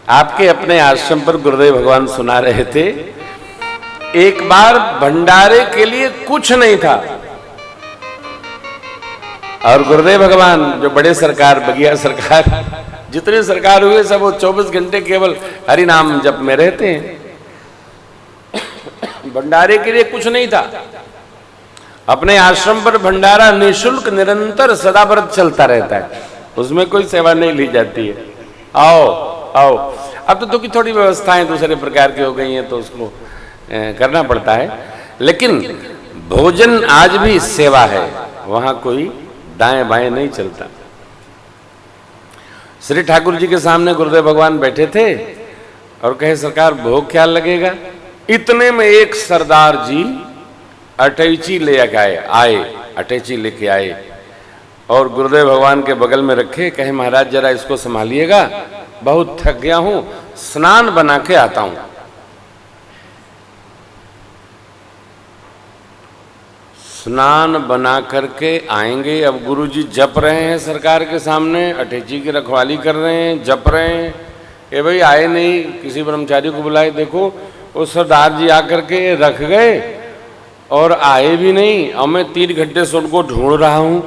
आपके अपने आश्रम पर गुरुदेव भगवान सुना रहे थे, एक बार भंडारे के लिए कुछ नहीं था और गुरुदेव भगवान जो बड़े सरकार, बगिया सरकार, जितने सरकार हुए सब वो 24 घंटे केवल हरि नाम जप में रहते हैं। भंडारे के लिए कुछ नहीं था। अपने आश्रम पर भंडारा निःशुल्क निरंतर सदाव्रत चलता रहता है, उसमें कोई सेवा नहीं ली जाती है। आओ आओ, अब तो की थोड़ी व्यवस्थाएं दूसरे प्रकार की हो गई हैं तो उसको करना पड़ता है, लेकिन भोजन आज भी सेवा है, वहां कोई दाएं बाएं नहीं चलता। श्री ठाकुर जी के सामने गुरुदेव भगवान बैठे थे और कहे सरकार भोग क्या लगेगा। इतने में एक सरदार जी अटैची ले आए, अटैची लेके आए और गुरुदेव भगवान के बगल में रखे, कहे महाराज जरा इसको संभालिएगा, बहुत थक गया हूं, स्नान बना के आता हूं। स्नान बना करके आएंगे। अब गुरुजी जप रहे हैं सरकार के सामने, अटैची की रखवाली कर रहे हैं, जप रहे हैं। ये भाई आए नहीं, किसी ब्रह्मचारी को बुलाए, देखो वो सरदार जी आकर के रख गए और आए भी नहीं और मैं 3 घंटे से उनको ढूंढ रहा हूं।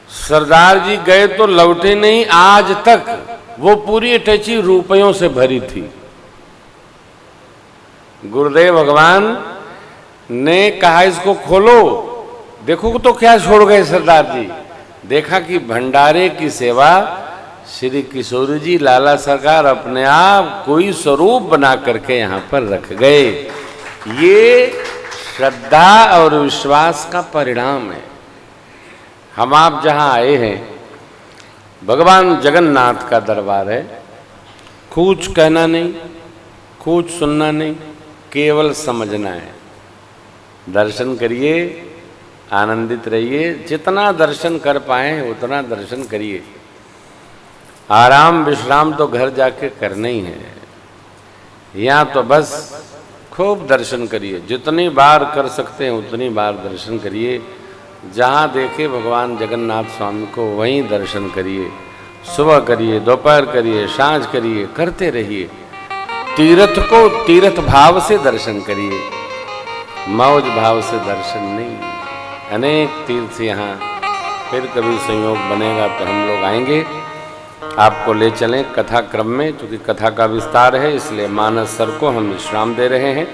सरदार जी गए तो लौटे नहीं, आज तक वो पूरी अटैची रुपयों से भरी थी। गुरुदेव भगवान ने कहा इसको खोलो, देखो तो क्या छोड़ गए सरदार जी। देखा कि भंडारे की सेवा श्री किशोर जी लाला सरकार अपने आप कोई स्वरूप बना करके यहां पर रख गए। ये श्रद्धा और विश्वास का परिणाम है। हम आप जहां आए हैं, भगवान जगन्नाथ का दरबार है, कुछ कहना नहीं, कुछ सुनना नहीं, केवल समझना है। दर्शन करिए, आनंदित रहिए, जितना दर्शन कर पाए उतना दर्शन करिए। आराम विश्राम तो घर जाके करना ही है, यहाँ तो बस खूब दर्शन करिए, जितनी बार कर सकते हैं उतनी बार दर्शन करिए। जहाँ देखे भगवान जगन्नाथ स्वामी को वहीं दर्शन करिए। सुबह करिए, दोपहर करिए, सांझ करिए, करते रहिए। तीर्थ को तीर्थ भाव से दर्शन करिए, मौज भाव से दर्शन नहीं। अनेक तीर्थ यहाँ, फिर कभी संयोग बनेगा तो हम लोग आएंगे, आपको ले चलें कथा क्रम में। क्योंकि कथा का विस्तार है इसलिए मानस सर को हम विश्राम दे रहे हैं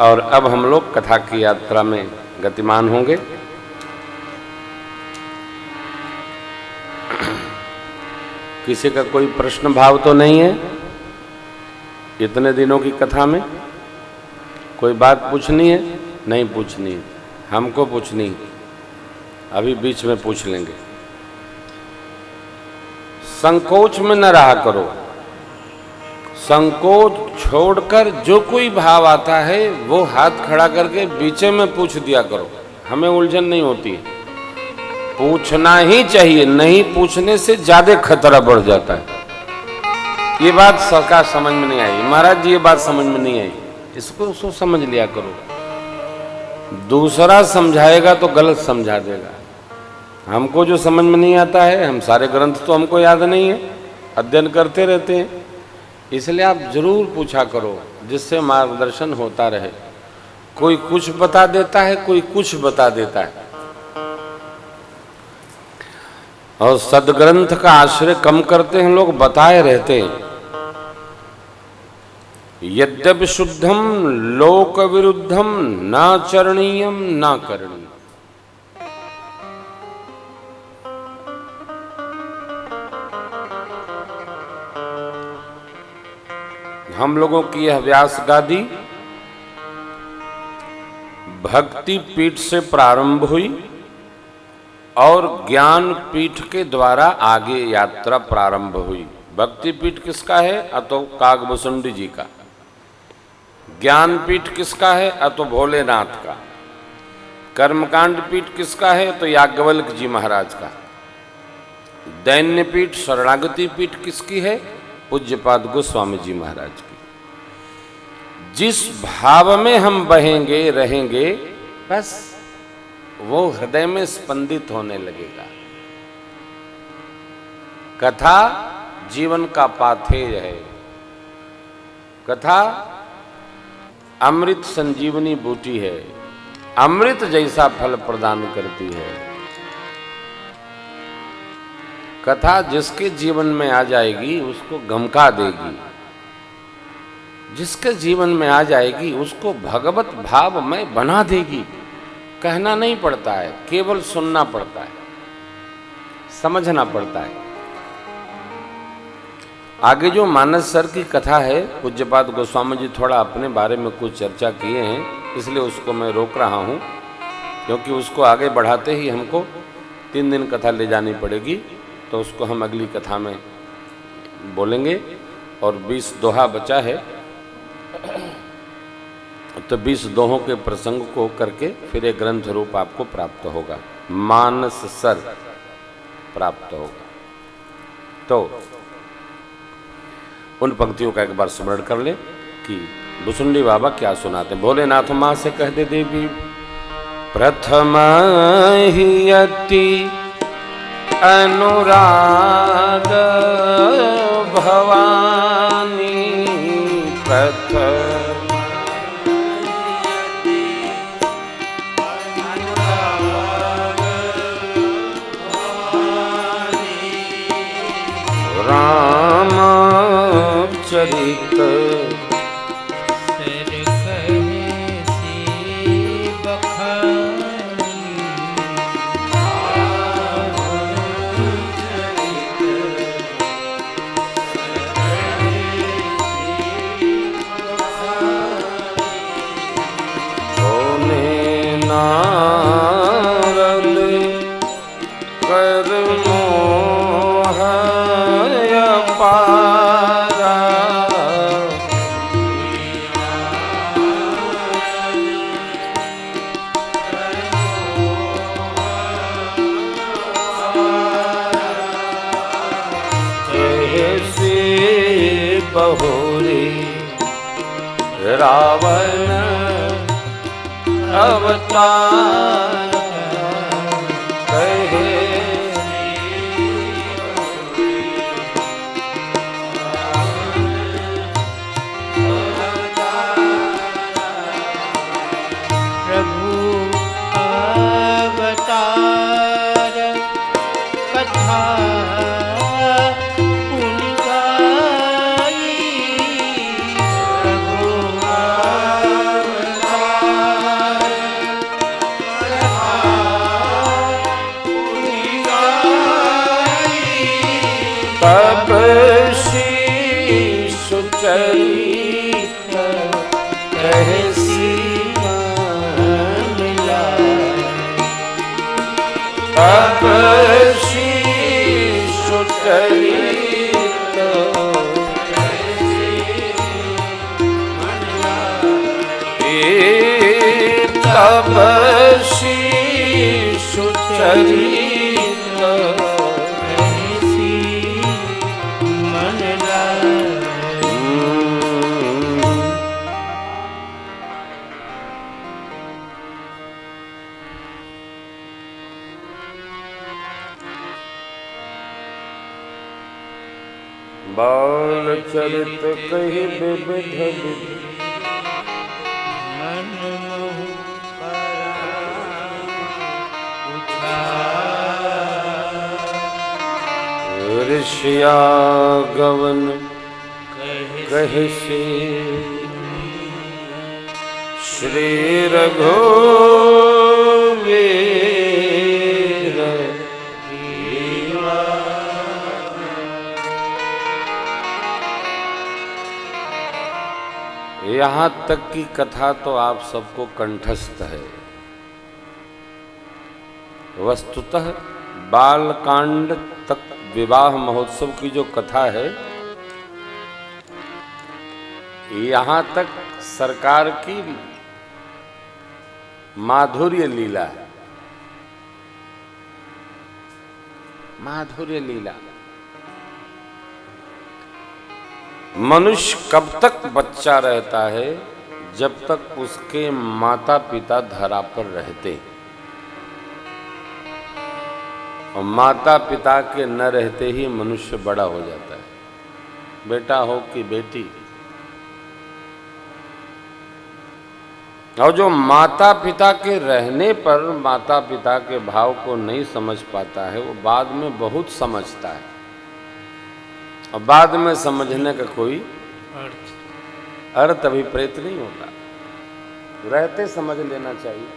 और अब हम लोग कथा की यात्रा में गतिमान होंगे। किसी का कोई प्रश्न भाव तो नहीं है? इतने दिनों की कथा में कोई बात पूछनी है? नहीं पूछनी है, हमको पूछनी है, अभी बीच में पूछ लेंगे। संकोच में न रहा करो, संकोच छोड़कर जो कोई भाव आता है वो हाथ खड़ा करके बीच में पूछ दिया करो, हमें उलझन नहीं होती है। पूछना ही चाहिए, नहीं पूछने से ज्यादा खतरा बढ़ जाता है। ये बात सरकार समझ में नहीं आई, महाराज जी ये बात समझ में नहीं आई, इसको समझ लिया करो। दूसरा समझाएगा तो गलत समझा देगा। हमको जो समझ में नहीं आता है, हम सारे ग्रंथ तो हमको याद नहीं है, अध्ययन करते रहते हैं, इसलिए आप जरूर पूछा करो जिससे मार्गदर्शन होता रहे। कोई कुछ बता देता है, कोई कुछ बता देता है और सदग्रंथ का आश्रय कम करते हैं लोग, बताए रहते हैं। यद्यपि शुद्धम लोक विरुद्धम न चरणीयम न करणीयम। हम लोगों की यह व्यास गादी भक्ति पीठ से प्रारंभ हुई और ज्ञान पीठ के द्वारा आगे यात्रा प्रारंभ हुई। भक्ति पीठ किसका है? अतो कागभूषुंडी जी का। ज्ञान पीठ किसका है? अतो भोलेनाथ का। कर्मकांड पीठ किसका है? तो याज्ञवल्क्य जी महाराज का। दैन्य पीठ शरणागति पीठ किसकी है? पूज्यपाद गोस्वामी जी महाराज की। जिस भाव में हम बहेंगे रहेंगे, बस वो हृदय में स्पंदित होने लगेगा। कथा जीवन का पाथेय है। कथा अमृत संजीवनी बूटी है, अमृत जैसा फल प्रदान करती है। कथा जिसके जीवन में आ जाएगी उसको गमका देगी, जिसके जीवन में आ जाएगी उसको भगवत भाव में बना देगी। कहना नहीं पड़ता है, केवल सुनना पड़ता है, समझना पड़ता है। आगे जो मानस सर की कथा है, पूज्यपाद गोस्वामी जी थोड़ा अपने बारे में कुछ चर्चा किए हैं, इसलिए उसको मैं रोक रहा हूँ, क्योंकि उसको आगे बढ़ाते ही हमको 3 दिन कथा ले जानी पड़ेगी, तो उसको हम अगली कथा में बोलेंगे। और 20 दोहा बचा है, तो 20 दोहों के प्रसंग को करके फिर एक ग्रंथ रूप आपको प्राप्त होगा, मानस सर प्राप्त होगा। तो उन पंक्तियों का एक बार स्मरण कर ले कि भुसुंडी बाबा क्या सुनाते। भोलेनाथ माँ से कह दे देवी, प्रथम ही अति अनुराग भवानी, प्रथम राम चरित सिर कहे सी बखानी, होने नारद कर मोह पारा, कैसे बहुरी रावण अवतार, कहे प्रभु अवतार कथा पुन गाई, प्रभु अवतार कथा पुन गाई, तब शीश चरित कहसी मान लाए, तब शीश चरित तब शीश चरित मन लाए। बाल चरित कही विविध मन मोह उठा, ऋषिया गवन कहे से श्री रघुवीर यहाँ तक की कथा तो आप सबको कंठस्थ है। वस्तुतः बालकांड तक विवाह महोत्सव की जो कथा है, यहाँ तक सरकार की माधुर्य लीला है, माधुर्य लीला। मनुष्य कब तक बच्चा रहता है? जब तक उसके माता पिता धरा पर रहते, और माता पिता के न रहते ही मनुष्य बड़ा हो जाता है। बेटा हो कि बेटी। और जो माता पिता के रहने पर माता पिता के भाव को नहीं समझ पाता है, वो बाद में बहुत समझता है, और बाद में समझने का कोई अर्थ अर्थ अभिप्रेत नहीं होता। रहते समझ लेना चाहिए।